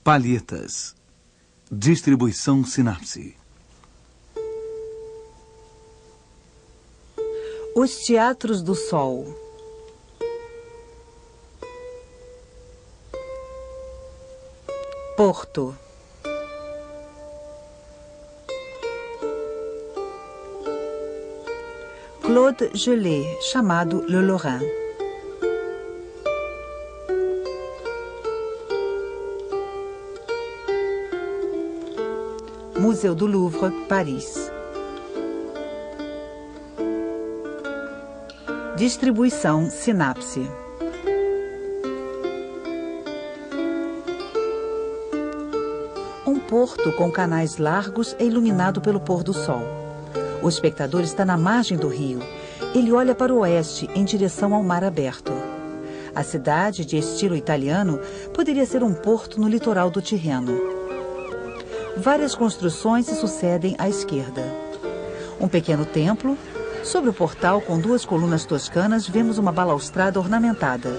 Palhetas. Distribuição Sinapse. Os Teatros do Sol. Porto. Claude Gelée, chamado Le Lorrain. Museu do Louvre, Paris. Distribuição Sinapse. Um porto com canais largos é iluminado pelo pôr do sol. O espectador está na margem do rio. Ele olha para o oeste, em direção ao mar aberto. A cidade, de estilo italiano, poderia ser um porto no litoral do Tirreno. Várias construções se sucedem à esquerda. Um pequeno templo. Sobre o portal, com duas colunas toscanas, vemos uma balaustrada ornamentada.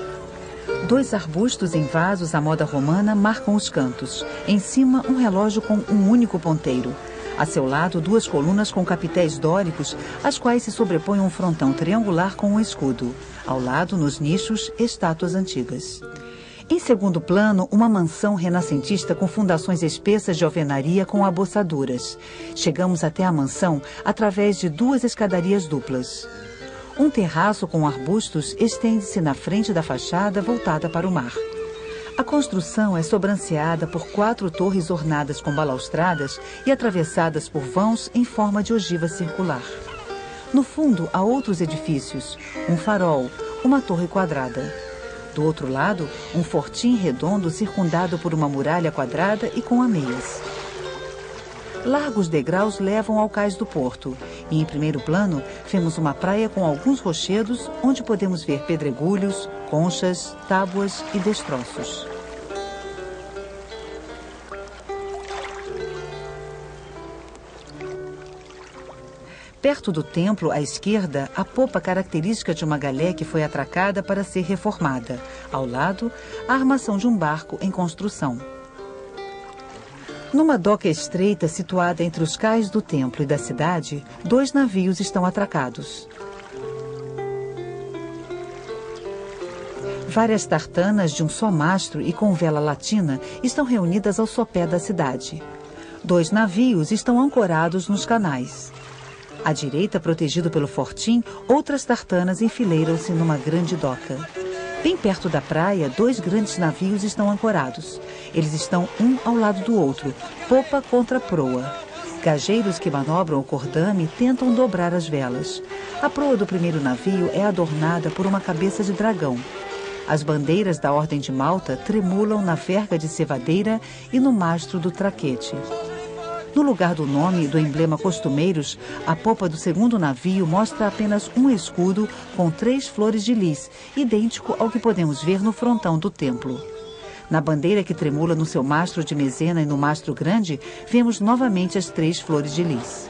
Dois arbustos em vasos à moda romana marcam os cantos. Em cima, um relógio com um único ponteiro. A seu lado, duas colunas com capitéis dóricos, às quais se sobrepõe um frontão triangular com um escudo. Ao lado, nos nichos, estátuas antigas. Em segundo plano, uma mansão renascentista com fundações espessas de alvenaria com abossaduras. Chegamos até a mansão através de duas escadarias duplas. Um terraço com arbustos estende-se na frente da fachada voltada para o mar. A construção é sobranceada por 4 torres ornadas com balaustradas e atravessadas por vãos em forma de ogiva circular. No fundo, há outros edifícios, um farol, uma torre quadrada. Do outro lado, um fortim redondo circundado por uma muralha quadrada e com ameias. Largos degraus levam ao cais do porto e, em primeiro plano, vemos uma praia com alguns rochedos onde podemos ver pedregulhos, conchas, tábuas e destroços. Perto do templo, à esquerda, a popa característica de uma galé que foi atracada para ser reformada. Ao lado, a armação de um barco em construção. Numa doca estreita situada entre os cais do templo e da cidade, 2 navios estão atracados. Várias tartanas de um só mastro e com vela latina estão reunidas ao sopé da cidade. 2 navios estão ancorados nos canais. À direita, protegido pelo fortim, outras tartanas enfileiram-se numa grande doca. Bem perto da praia, 2 grandes navios estão ancorados. Eles estão um ao lado do outro, popa contra proa. Gajeiros que manobram o cordame tentam dobrar as velas. A proa do primeiro navio é adornada por uma cabeça de dragão. As bandeiras da Ordem de Malta tremulam na verga de cevadeira e no mastro do traquete. No lugar do nome e do emblema costumeiros, a popa do segundo navio mostra apenas um escudo com 3 flores de lis, idêntico ao que podemos ver no frontão do templo. Na bandeira que tremula no seu mastro de mezena e no mastro grande, vemos novamente as 3 flores de lis.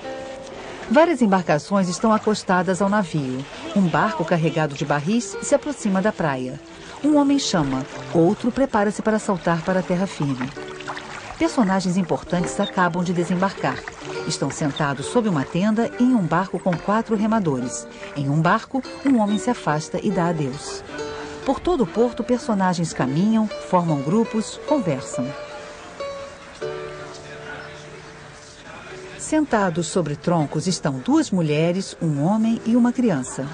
Várias embarcações estão acostadas ao navio. Um barco carregado de barris se aproxima da praia. Um homem chama, outro prepara-se para saltar para a terra firme. Personagens importantes acabam de desembarcar. Estão sentados sob uma tenda em um barco com 4 remadores. Em um barco, um homem se afasta e dá adeus. Por todo o porto, personagens caminham, formam grupos, conversam. Sentados sobre troncos estão 2 mulheres, um homem e uma criança.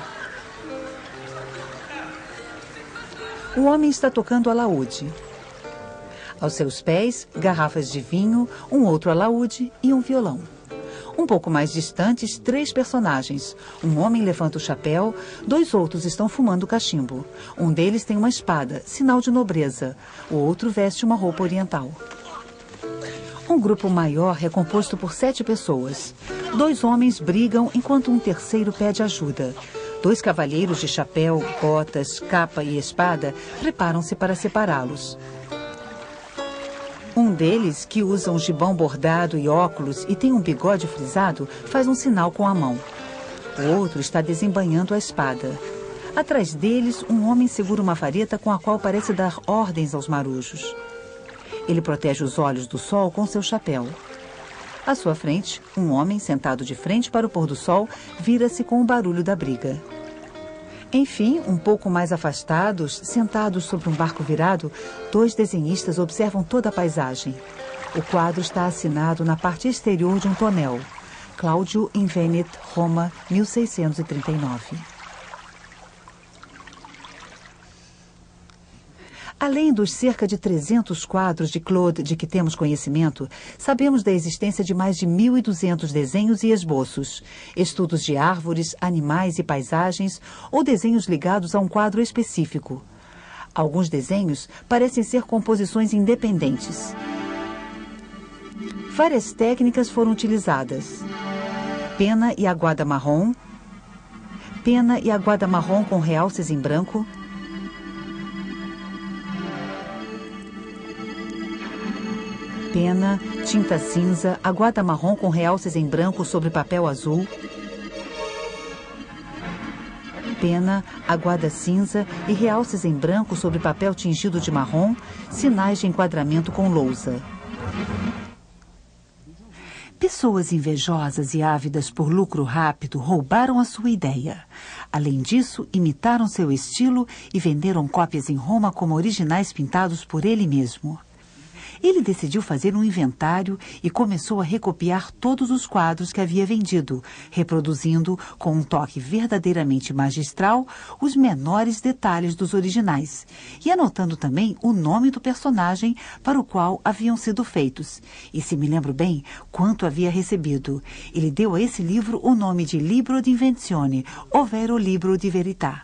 O homem está tocando alaúde. Aos seus pés, garrafas de vinho, um outro alaúde e um violão. Um pouco mais distantes, 3 personagens. Um homem levanta o chapéu, 2 outros estão fumando cachimbo. Um deles tem uma espada, sinal de nobreza. O outro veste uma roupa oriental. Um grupo maior é composto por 7 pessoas. 2 homens brigam enquanto um terceiro pede ajuda. 2 cavalheiros de chapéu, botas, capa e espada preparam-se para separá-los. Um deles, que usa um gibão bordado e óculos e tem um bigode frisado, faz um sinal com a mão. O outro está desembainhando a espada. Atrás deles, um homem segura uma vareta com a qual parece dar ordens aos marujos. Ele protege os olhos do sol com seu chapéu. À sua frente, um homem sentado de frente para o pôr do sol vira-se com o barulho da briga. Enfim, um pouco mais afastados, sentados sobre um barco virado, 2 desenhistas observam toda a paisagem. O quadro está assinado na parte exterior de um tonel. Cláudio in Venit, Roma, 1639. Além dos cerca de 300 quadros de Claude de que temos conhecimento, sabemos da existência de mais de 1.200 desenhos e esboços, estudos de árvores, animais e paisagens ou desenhos ligados a um quadro específico. Alguns desenhos parecem ser composições independentes. Várias técnicas foram utilizadas. Pena e aguada marrom, pena e aguada marrom com realces em branco, pena, tinta cinza, aguada marrom com realces em branco sobre papel azul, pena, aguada cinza e realces em branco sobre papel tingido de marrom, sinais de enquadramento com lousa. Pessoas invejosas e ávidas por lucro rápido roubaram a sua ideia. Além disso, imitaram seu estilo e venderam cópias em Roma como originais pintados por ele mesmo. Ele decidiu fazer um inventário e começou a recopiar todos os quadros que havia vendido, reproduzindo, com um toque verdadeiramente magistral, os menores detalhes dos originais, e anotando também o nome do personagem para o qual haviam sido feitos. E, se me lembro bem, quanto havia recebido. Ele deu a esse livro o nome de Libro di Invenzione, ovvero Libro di Verità.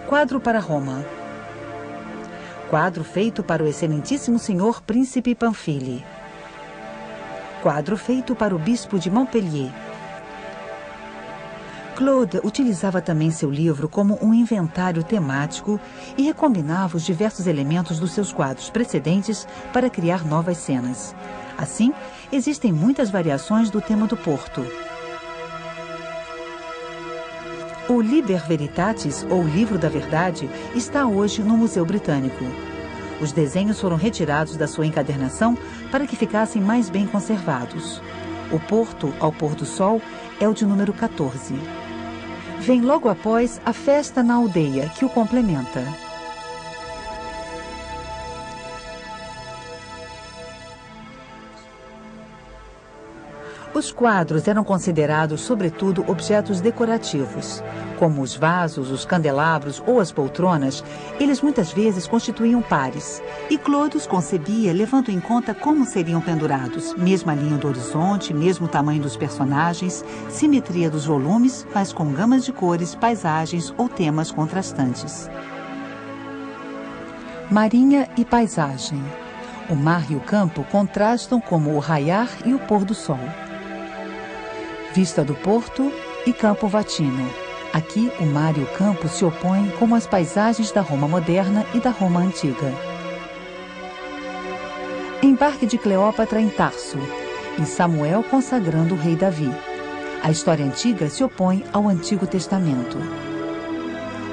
Quadro para Roma. Quadro feito para o excelentíssimo senhor príncipe Pamphili. Quadro feito para o bispo de Montpellier. Claude utilizava também seu livro como um inventário temático e recombinava os diversos elementos dos seus quadros precedentes para criar novas cenas. Assim, existem muitas variações do tema do Porto. O Liber Veritatis, ou Livro da Verdade, está hoje no Museu Britânico. Os desenhos foram retirados da sua encadernação para que ficassem mais bem conservados. O Porto, ao pôr do sol, é o de número 14. Vem logo após a Festa na Aldeia, que o complementa. Os quadros eram considerados, sobretudo, objetos decorativos. Como os vasos, os candelabros ou as poltronas, eles muitas vezes constituíam pares. E Claude os concebia levando em conta como seriam pendurados. Mesma linha do horizonte, mesmo tamanho dos personagens, simetria dos volumes, mas com gamas de cores, paisagens ou temas contrastantes. Marinha e paisagem. O mar e o campo contrastam como o raiar e o pôr do sol. Vista do Porto e Campo Vatino. Aqui, o mar e o campo se opõem como as paisagens da Roma moderna e da Roma antiga. Embarque de Cleópatra em Tarso, e Samuel consagrando o rei Davi. A história antiga se opõe ao Antigo Testamento.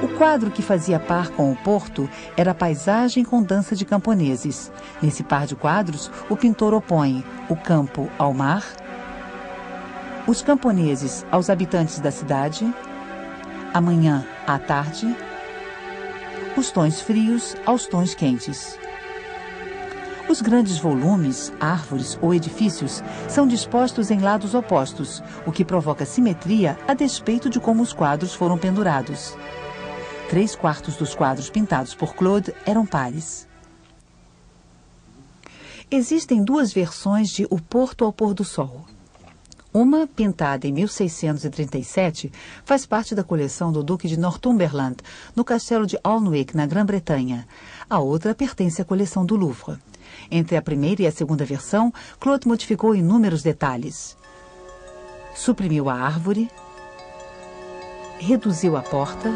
O quadro que fazia par com o Porto era a paisagem com dança de camponeses. Nesse par de quadros, o pintor opõe o campo ao mar, os camponeses aos habitantes da cidade, a manhã à tarde, os tons frios aos tons quentes. Os grandes volumes, árvores ou edifícios são dispostos em lados opostos, o que provoca simetria a despeito de como os quadros foram pendurados. 3/4 dos quadros pintados por Claude eram pares. Existem 2 versões de O Porto ao Pôr do Sol. Uma, pintada em 1637, faz parte da coleção do Duque de Northumberland, no castelo de Alnwick, na Grã-Bretanha. A outra pertence à coleção do Louvre. Entre a primeira e a segunda versão, Claude modificou inúmeros detalhes. Suprimiu a árvore, reduziu a porta,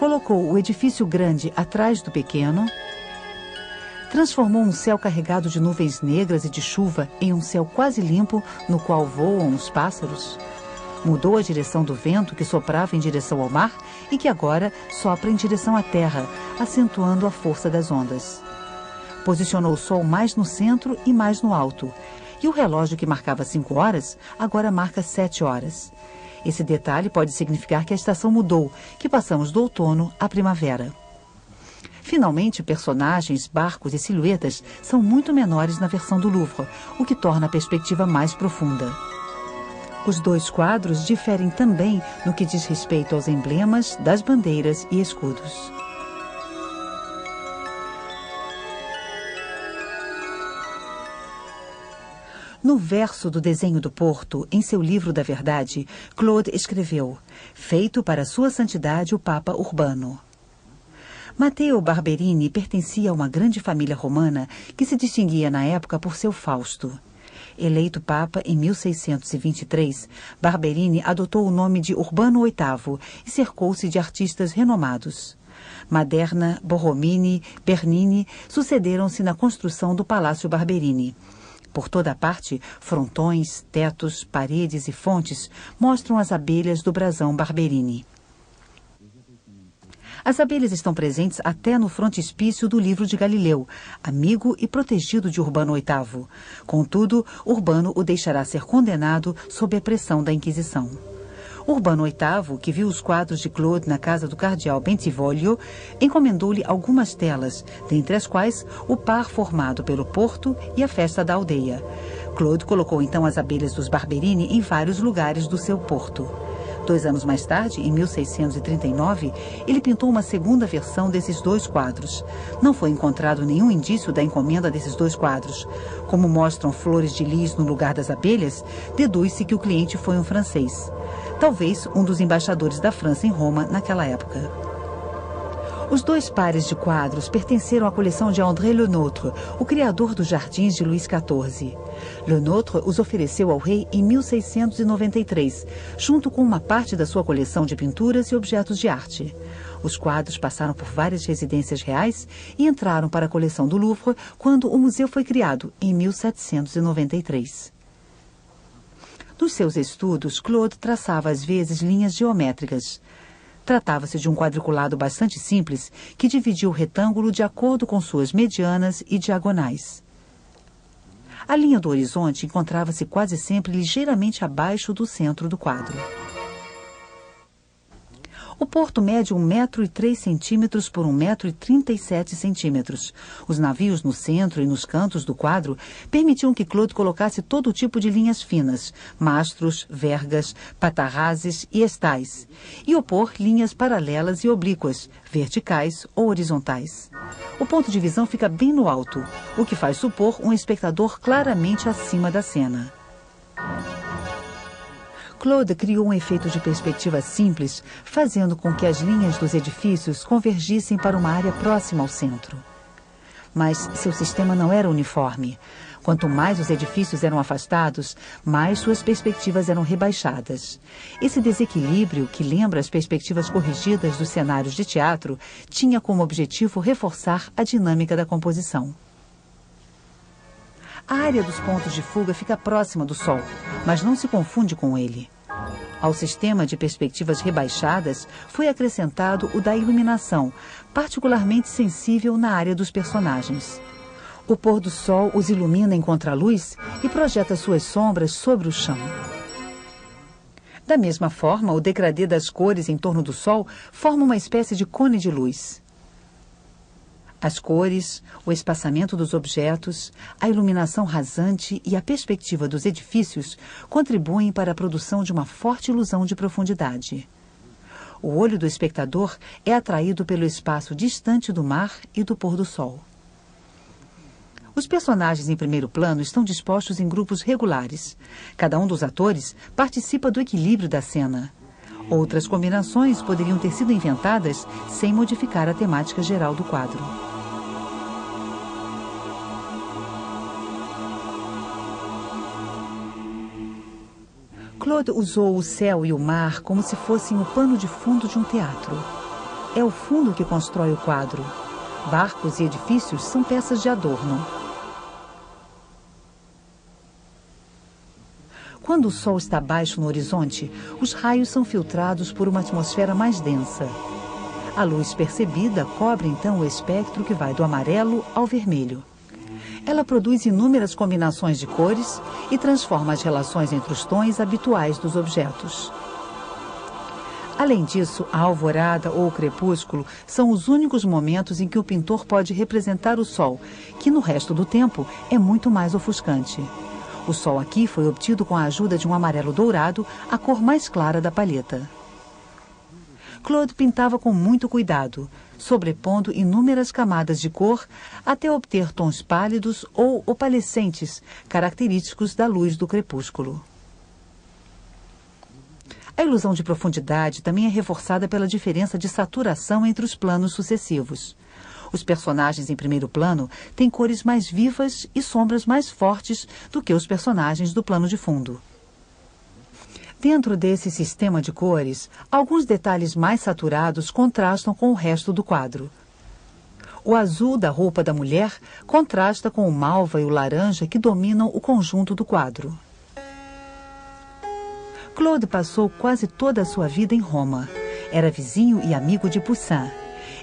colocou o edifício grande atrás do pequeno, transformou um céu carregado de nuvens negras e de chuva em um céu quase limpo, no qual voam os pássaros. Mudou a direção do vento que soprava em direção ao mar e que agora sopra em direção à terra, acentuando a força das ondas. Posicionou o sol mais no centro e mais no alto, e o relógio que marcava 5 horas agora marca 7 horas. Esse detalhe pode significar que a estação mudou, que passamos do outono à primavera. Finalmente, personagens, barcos e silhuetas são muito menores na versão do Louvre, o que torna a perspectiva mais profunda. Os 2 quadros diferem também no que diz respeito aos emblemas, das bandeiras e escudos. No verso do Desenho do Porto, em seu livro da Verdade, Claude escreveu: "Feito para sua santidade o Papa Urbano". Matteo Barberini pertencia a uma grande família romana que se distinguia na época por seu Fausto. Eleito Papa em 1623, Barberini adotou o nome de Urbano VIII e cercou-se de artistas renomados. Maderna, Borromini, Bernini sucederam-se na construção do Palácio Barberini. Por toda parte, frontões, tetos, paredes e fontes mostram as abelhas do brasão Barberini. As abelhas estão presentes até no frontispício do livro de Galileu, amigo e protegido de Urbano VIII. Contudo, Urbano o deixará ser condenado sob a pressão da Inquisição. Urbano VIII, que viu os quadros de Claude na casa do cardeal Bentivoglio, encomendou-lhe algumas telas, dentre as quais o par formado pelo Porto e a festa da aldeia. Claude colocou então as abelhas dos Barberini em vários lugares do seu Porto. 2 anos mais tarde, em 1639, ele pintou uma segunda versão desses 2 quadros. Não foi encontrado nenhum indício da encomenda desses 2 quadros. Como mostram flores de lis no lugar das abelhas, deduz-se que o cliente foi um francês. Talvez um dos embaixadores da França em Roma naquela época. Os 2 pares de quadros pertenceram à coleção de André Le Nôtre, o criador dos jardins de Luís XIV. Le Nôtre os ofereceu ao rei em 1693, junto com uma parte da sua coleção de pinturas e objetos de arte. Os quadros passaram por várias residências reais e entraram para a coleção do Louvre quando o museu foi criado, em 1793. Nos seus estudos, Claude traçava às vezes linhas geométricas. Tratava-se de um quadriculado bastante simples que dividia o retângulo de acordo com suas medianas e diagonais. A linha do horizonte encontrava-se quase sempre ligeiramente abaixo do centro do quadro. O porto mede 1,03 m por 1,37 m. Os navios no centro e nos cantos do quadro permitiam que Claude colocasse todo tipo de linhas finas, mastros, vergas, patarrazes e estais, e opor linhas paralelas e oblíquas, verticais ou horizontais. O ponto de visão fica bem no alto, o que faz supor um espectador claramente acima da cena. Claude criou um efeito de perspectiva simples, fazendo com que as linhas dos edifícios convergissem para uma área próxima ao centro. Mas seu sistema não era uniforme. Quanto mais os edifícios eram afastados, mais suas perspectivas eram rebaixadas. Esse desequilíbrio, que lembra as perspectivas corrigidas dos cenários de teatro, tinha como objetivo reforçar a dinâmica da composição. A área dos pontos de fuga fica próxima do Sol, mas não se confunde com ele. Ao sistema de perspectivas rebaixadas foi acrescentado o da iluminação, particularmente sensível na área dos personagens. O pôr do sol os ilumina em contraluz e projeta suas sombras sobre o chão. Da mesma forma, o degradê das cores em torno do sol forma uma espécie de cone de luz. As cores, o espaçamento dos objetos, a iluminação rasante e a perspectiva dos edifícios contribuem para a produção de uma forte ilusão de profundidade. O olho do espectador é atraído pelo espaço distante do mar e do pôr do sol. Os personagens em primeiro plano estão dispostos em grupos regulares. Cada um dos atores participa do equilíbrio da cena. Outras combinações poderiam ter sido inventadas sem modificar a temática geral do quadro. Claude usou o céu e o mar como se fossem o pano de fundo de um teatro. É o fundo que constrói o quadro. Barcos e edifícios são peças de adorno. Quando o Sol está baixo no horizonte, os raios são filtrados por uma atmosfera mais densa. A luz percebida cobre então o espectro que vai do amarelo ao vermelho. Ela produz inúmeras combinações de cores e transforma as relações entre os tons habituais dos objetos. Além disso, a alvorada ou o crepúsculo são os únicos momentos em que o pintor pode representar o Sol, que no resto do tempo é muito mais ofuscante. O Sol aqui foi obtido com a ajuda de um amarelo dourado, a cor mais clara da palheta. Claude pintava com muito cuidado, sobrepondo inúmeras camadas de cor até obter tons pálidos ou opalescentes, característicos da luz do crepúsculo. A ilusão de profundidade também é reforçada pela diferença de saturação entre os planos sucessivos. Os personagens em primeiro plano têm cores mais vivas e sombras mais fortes do que os personagens do plano de fundo. Dentro desse sistema de cores, alguns detalhes mais saturados contrastam com o resto do quadro. O azul da roupa da mulher contrasta com o malva e o laranja que dominam o conjunto do quadro. Claude passou quase toda a sua vida em Roma. Era vizinho e amigo de Poussin.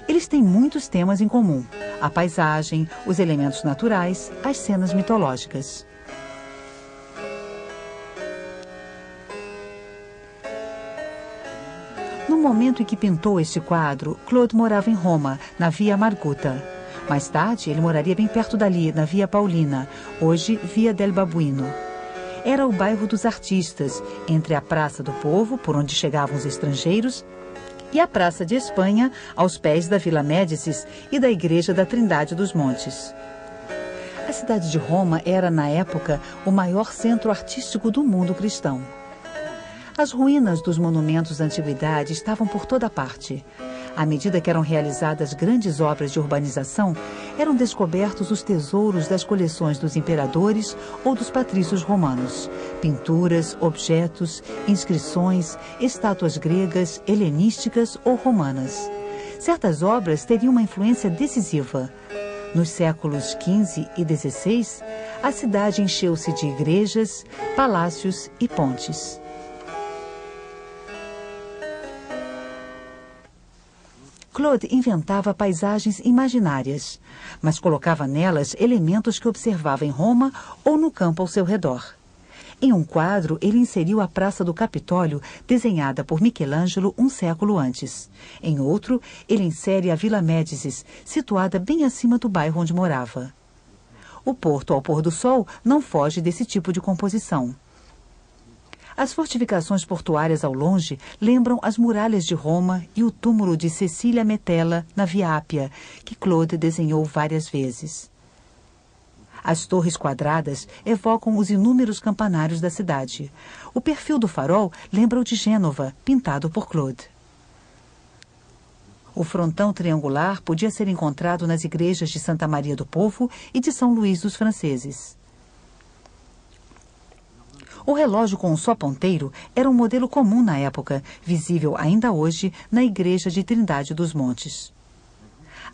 Eles têm muitos temas em comum: a paisagem, os elementos naturais, as cenas mitológicas. No momento em que pintou este quadro, Claude morava em Roma, na Via Margutta. Mais tarde, ele moraria bem perto dali, na Via Paulina, hoje Via del Babuino. Era o bairro dos artistas, entre a Praça do Povo, por onde chegavam os estrangeiros, e a Praça de Espanha, aos pés da Vila Médicis e da Igreja da Trindade dos Montes. A cidade de Roma era, na época, o maior centro artístico do mundo cristão. As ruínas dos monumentos da antiguidade estavam por toda parte. À medida que eram realizadas grandes obras de urbanização, eram descobertos os tesouros das coleções dos imperadores ou dos patrícios romanos. Pinturas, objetos, inscrições, estátuas gregas, helenísticas ou romanas. Certas obras teriam uma influência decisiva. Nos séculos XV e XVI, a cidade encheu-se de igrejas, palácios e pontes. Claude inventava paisagens imaginárias, mas colocava nelas elementos que observava em Roma ou no campo ao seu redor. Em um quadro, ele inseriu a Praça do Capitólio, desenhada por Michelangelo um século antes. Em outro, ele insere a Vila Médicis, situada bem acima do bairro onde morava. O Porto ao pôr do sol não foge desse tipo de composição. As fortificações portuárias ao longe lembram as muralhas de Roma e o túmulo de Cecília Metella na Via Ápia, que Claude desenhou várias vezes. As torres quadradas evocam os inúmeros campanários da cidade. O perfil do farol lembra o de Gênova, pintado por Claude. O frontão triangular podia ser encontrado nas igrejas de Santa Maria do Povo e de São Luís dos Franceses. O relógio com um só ponteiro era um modelo comum na época, visível ainda hoje na Igreja de Trindade dos Montes.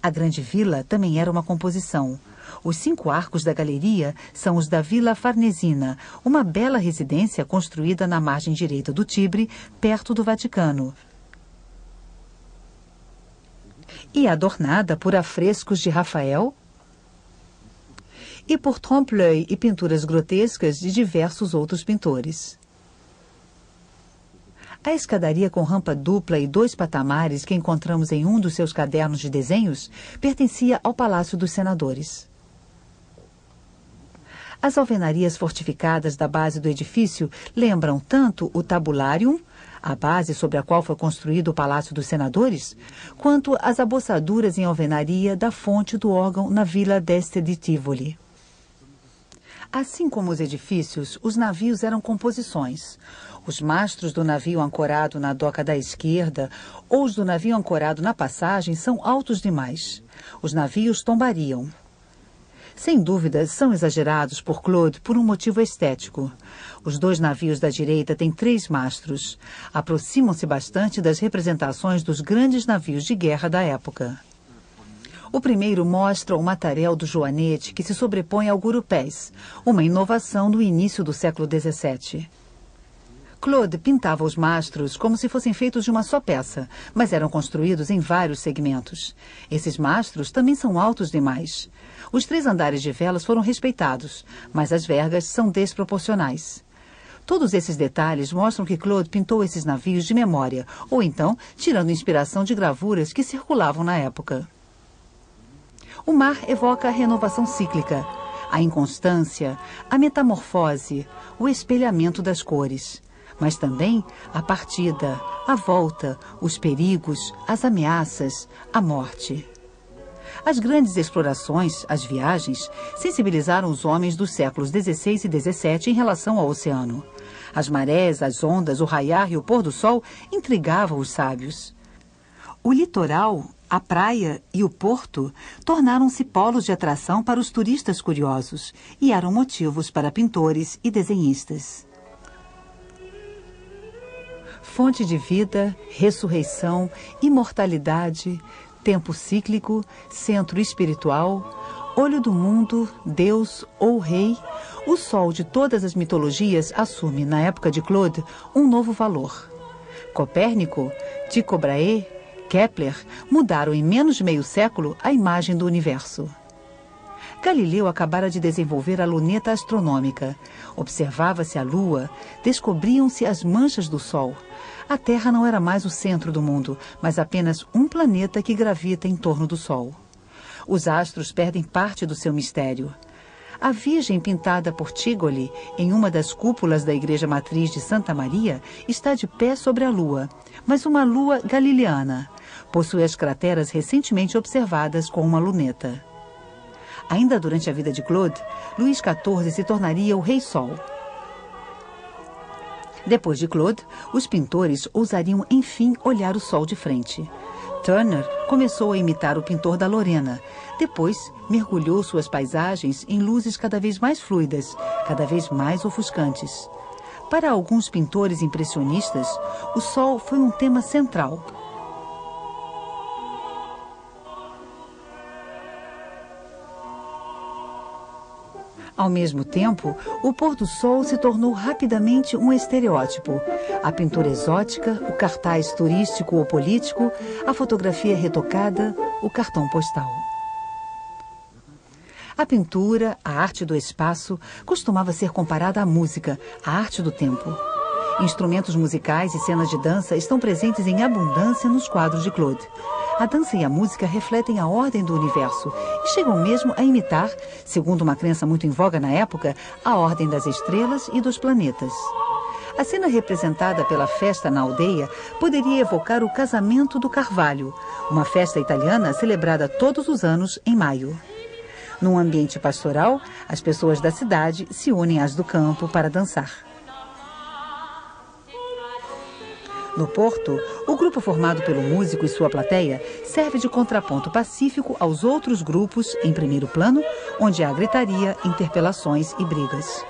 A Grande Vila também era uma composição. Os 5 arcos da galeria são os da Vila Farnesina, uma bela residência construída na margem direita do Tibre, perto do Vaticano, e adornada por afrescos de Rafael e por trompe-l'œil e pinturas grotescas de diversos outros pintores. A escadaria com rampa dupla e 2 patamares que encontramos em um dos seus cadernos de desenhos pertencia ao Palácio dos Senadores. As alvenarias fortificadas da base do edifício lembram tanto o tabularium, a base sobre a qual foi construído o Palácio dos Senadores, quanto as abossaduras em alvenaria da fonte do órgão na Vila d'Este di Tivoli. Assim como os edifícios, os navios eram composições. Os mastros do navio ancorado na doca da esquerda ou os do navio ancorado na passagem são altos demais. Os navios tombariam. Sem dúvida, são exagerados por Claude por um motivo estético. Os 2 navios da direita têm 3 mastros. Aproximam-se bastante das representações dos grandes navios de guerra da época. O primeiro mostra o matarel do joanete que se sobrepõe ao gurupés, uma inovação do início do século XVII. Claude pintava os mastros como se fossem feitos de uma só peça, mas eram construídos em vários segmentos. Esses mastros também são altos demais. Os 3 andares de velas foram respeitados, mas as vergas são desproporcionais. Todos esses detalhes mostram que Claude pintou esses navios de memória, ou então tirando inspiração de gravuras que circulavam na época. O mar evoca a renovação cíclica, a inconstância, a metamorfose, o espelhamento das cores, mas também a partida, a volta, os perigos, as ameaças, a morte. As grandes explorações, as viagens, sensibilizaram os homens dos séculos XVI e XVII em relação ao oceano. As marés, as ondas, o raiar e o pôr do sol intrigavam os sábios. O litoral, a praia e o porto tornaram-se polos de atração para os turistas curiosos e eram motivos para pintores e desenhistas. Fonte de vida, ressurreição, imortalidade, tempo cíclico, centro espiritual, olho do mundo, Deus ou rei, o sol de todas as mitologias assume, na época de Claude, um novo valor. Copérnico, Tycho Brahe, Kepler mudaram em menos de meio século a imagem do universo. Galileu acabara de desenvolver a luneta astronômica. Observava-se a Lua, descobriam-se as manchas do Sol. A Terra não era mais o centro do mundo, mas apenas um planeta que gravita em torno do Sol. Os astros perdem parte do seu mistério. A Virgem pintada por Tigoli, em uma das cúpulas da Igreja Matriz de Santa Maria, está de pé sobre a Lua, mas uma Lua galileana. Possui as crateras recentemente observadas com uma luneta. Ainda durante a vida de Claude, Luís XIV se tornaria o Rei Sol. Depois de Claude, os pintores ousariam enfim olhar o sol de frente. Turner começou a imitar o pintor da Lorena. Depois, mergulhou suas paisagens em luzes cada vez mais fluidas, cada vez mais ofuscantes. Para alguns pintores impressionistas, o sol foi um tema central. Ao mesmo tempo, o pôr do sol se tornou rapidamente um estereótipo. A pintura exótica, o cartaz turístico ou político, a fotografia retocada, o cartão postal. A pintura, a arte do espaço, costumava ser comparada à música, à arte do tempo. Instrumentos musicais e cenas de dança estão presentes em abundância nos quadros de Claude. A dança e a música refletem a ordem do universo e chegam mesmo a imitar, segundo uma crença muito em voga na época, a ordem das estrelas e dos planetas. A cena representada pela festa na aldeia poderia evocar o casamento do Carvalho, uma festa italiana celebrada todos os anos em maio. Num ambiente pastoral, as pessoas da cidade se unem às do campo para dançar. No Porto, o grupo formado pelo músico e sua plateia serve de contraponto pacífico aos outros grupos em primeiro plano, onde há gritaria, interpelações e brigas.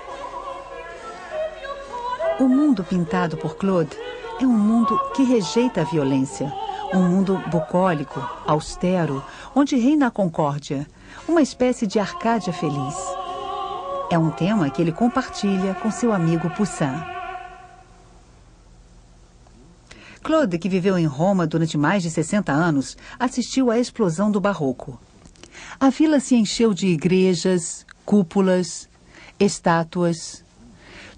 O mundo pintado por Claude é um mundo que rejeita a violência, um mundo bucólico, austero, onde reina a concórdia, uma espécie de Arcádia feliz. É um tema que ele compartilha com seu amigo Poussin. Claude, que viveu em Roma durante mais de 60 anos, assistiu à explosão do Barroco. A vila se encheu de igrejas, cúpulas, estátuas,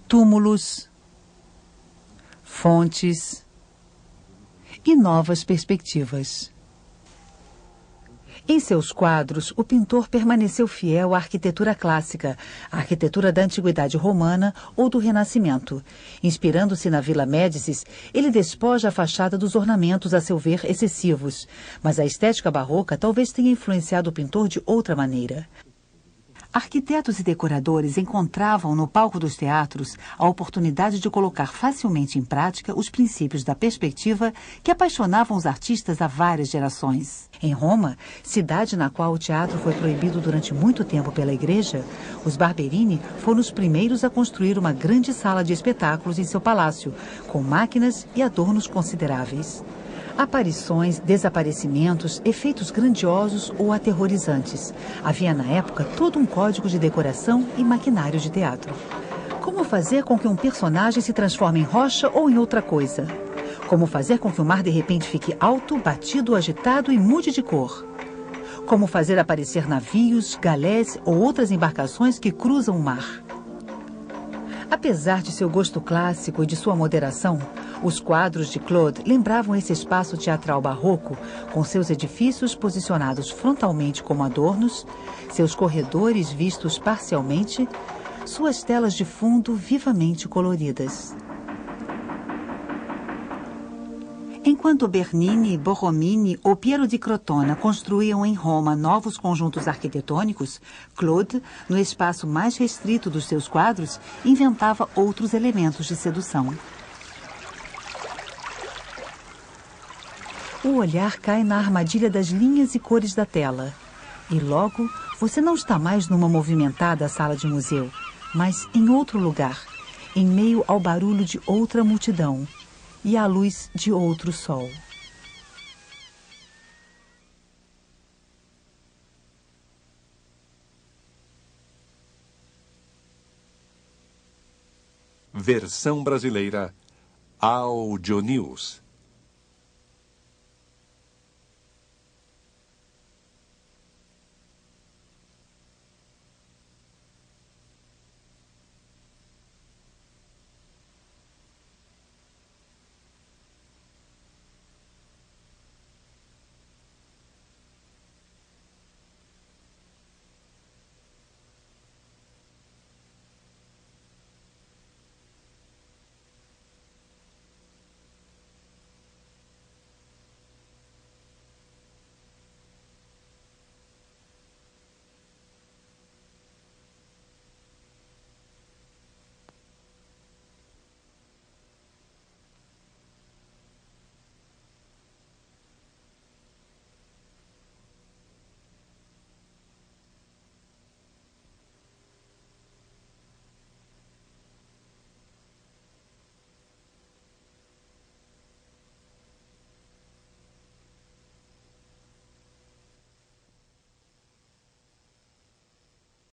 túmulos, fontes e novas perspectivas. Em seus quadros, o pintor permaneceu fiel à arquitetura clássica, à arquitetura da antiguidade romana ou do Renascimento. Inspirando-se na Vila Médicis, ele despoja a fachada dos ornamentos, a seu ver, excessivos. Mas a estética barroca talvez tenha influenciado o pintor de outra maneira. Arquitetos e decoradores encontravam no palco dos teatros a oportunidade de colocar facilmente em prática os princípios da perspectiva que apaixonavam os artistas há várias gerações. Em Roma, cidade na qual o teatro foi proibido durante muito tempo pela igreja, os Barberini foram os primeiros a construir uma grande sala de espetáculos em seu palácio, com máquinas e adornos consideráveis. Aparições, desaparecimentos, efeitos grandiosos ou aterrorizantes. Havia na época todo um código de decoração e maquinário de teatro. Como fazer com que um personagem se transforme em rocha ou em outra coisa? Como fazer com que o mar de repente fique alto, batido, agitado e mude de cor? Como fazer aparecer navios, galés ou outras embarcações que cruzam o mar? Apesar de seu gosto clássico e de sua moderação, os quadros de Claude lembravam esse espaço teatral barroco, com seus edifícios posicionados frontalmente como adornos, seus corredores vistos parcialmente, suas telas de fundo vivamente coloridas. Enquanto Bernini, Borromini ou Piero di Crotona construíam em Roma novos conjuntos arquitetônicos, Claude, no espaço mais restrito dos seus quadros, inventava outros elementos de sedução. O olhar cai na armadilha das linhas e cores da tela. E logo, você não está mais numa movimentada sala de museu, mas em outro lugar, em meio ao barulho de outra multidão e à luz de outro sol. Versão brasileira Audio News.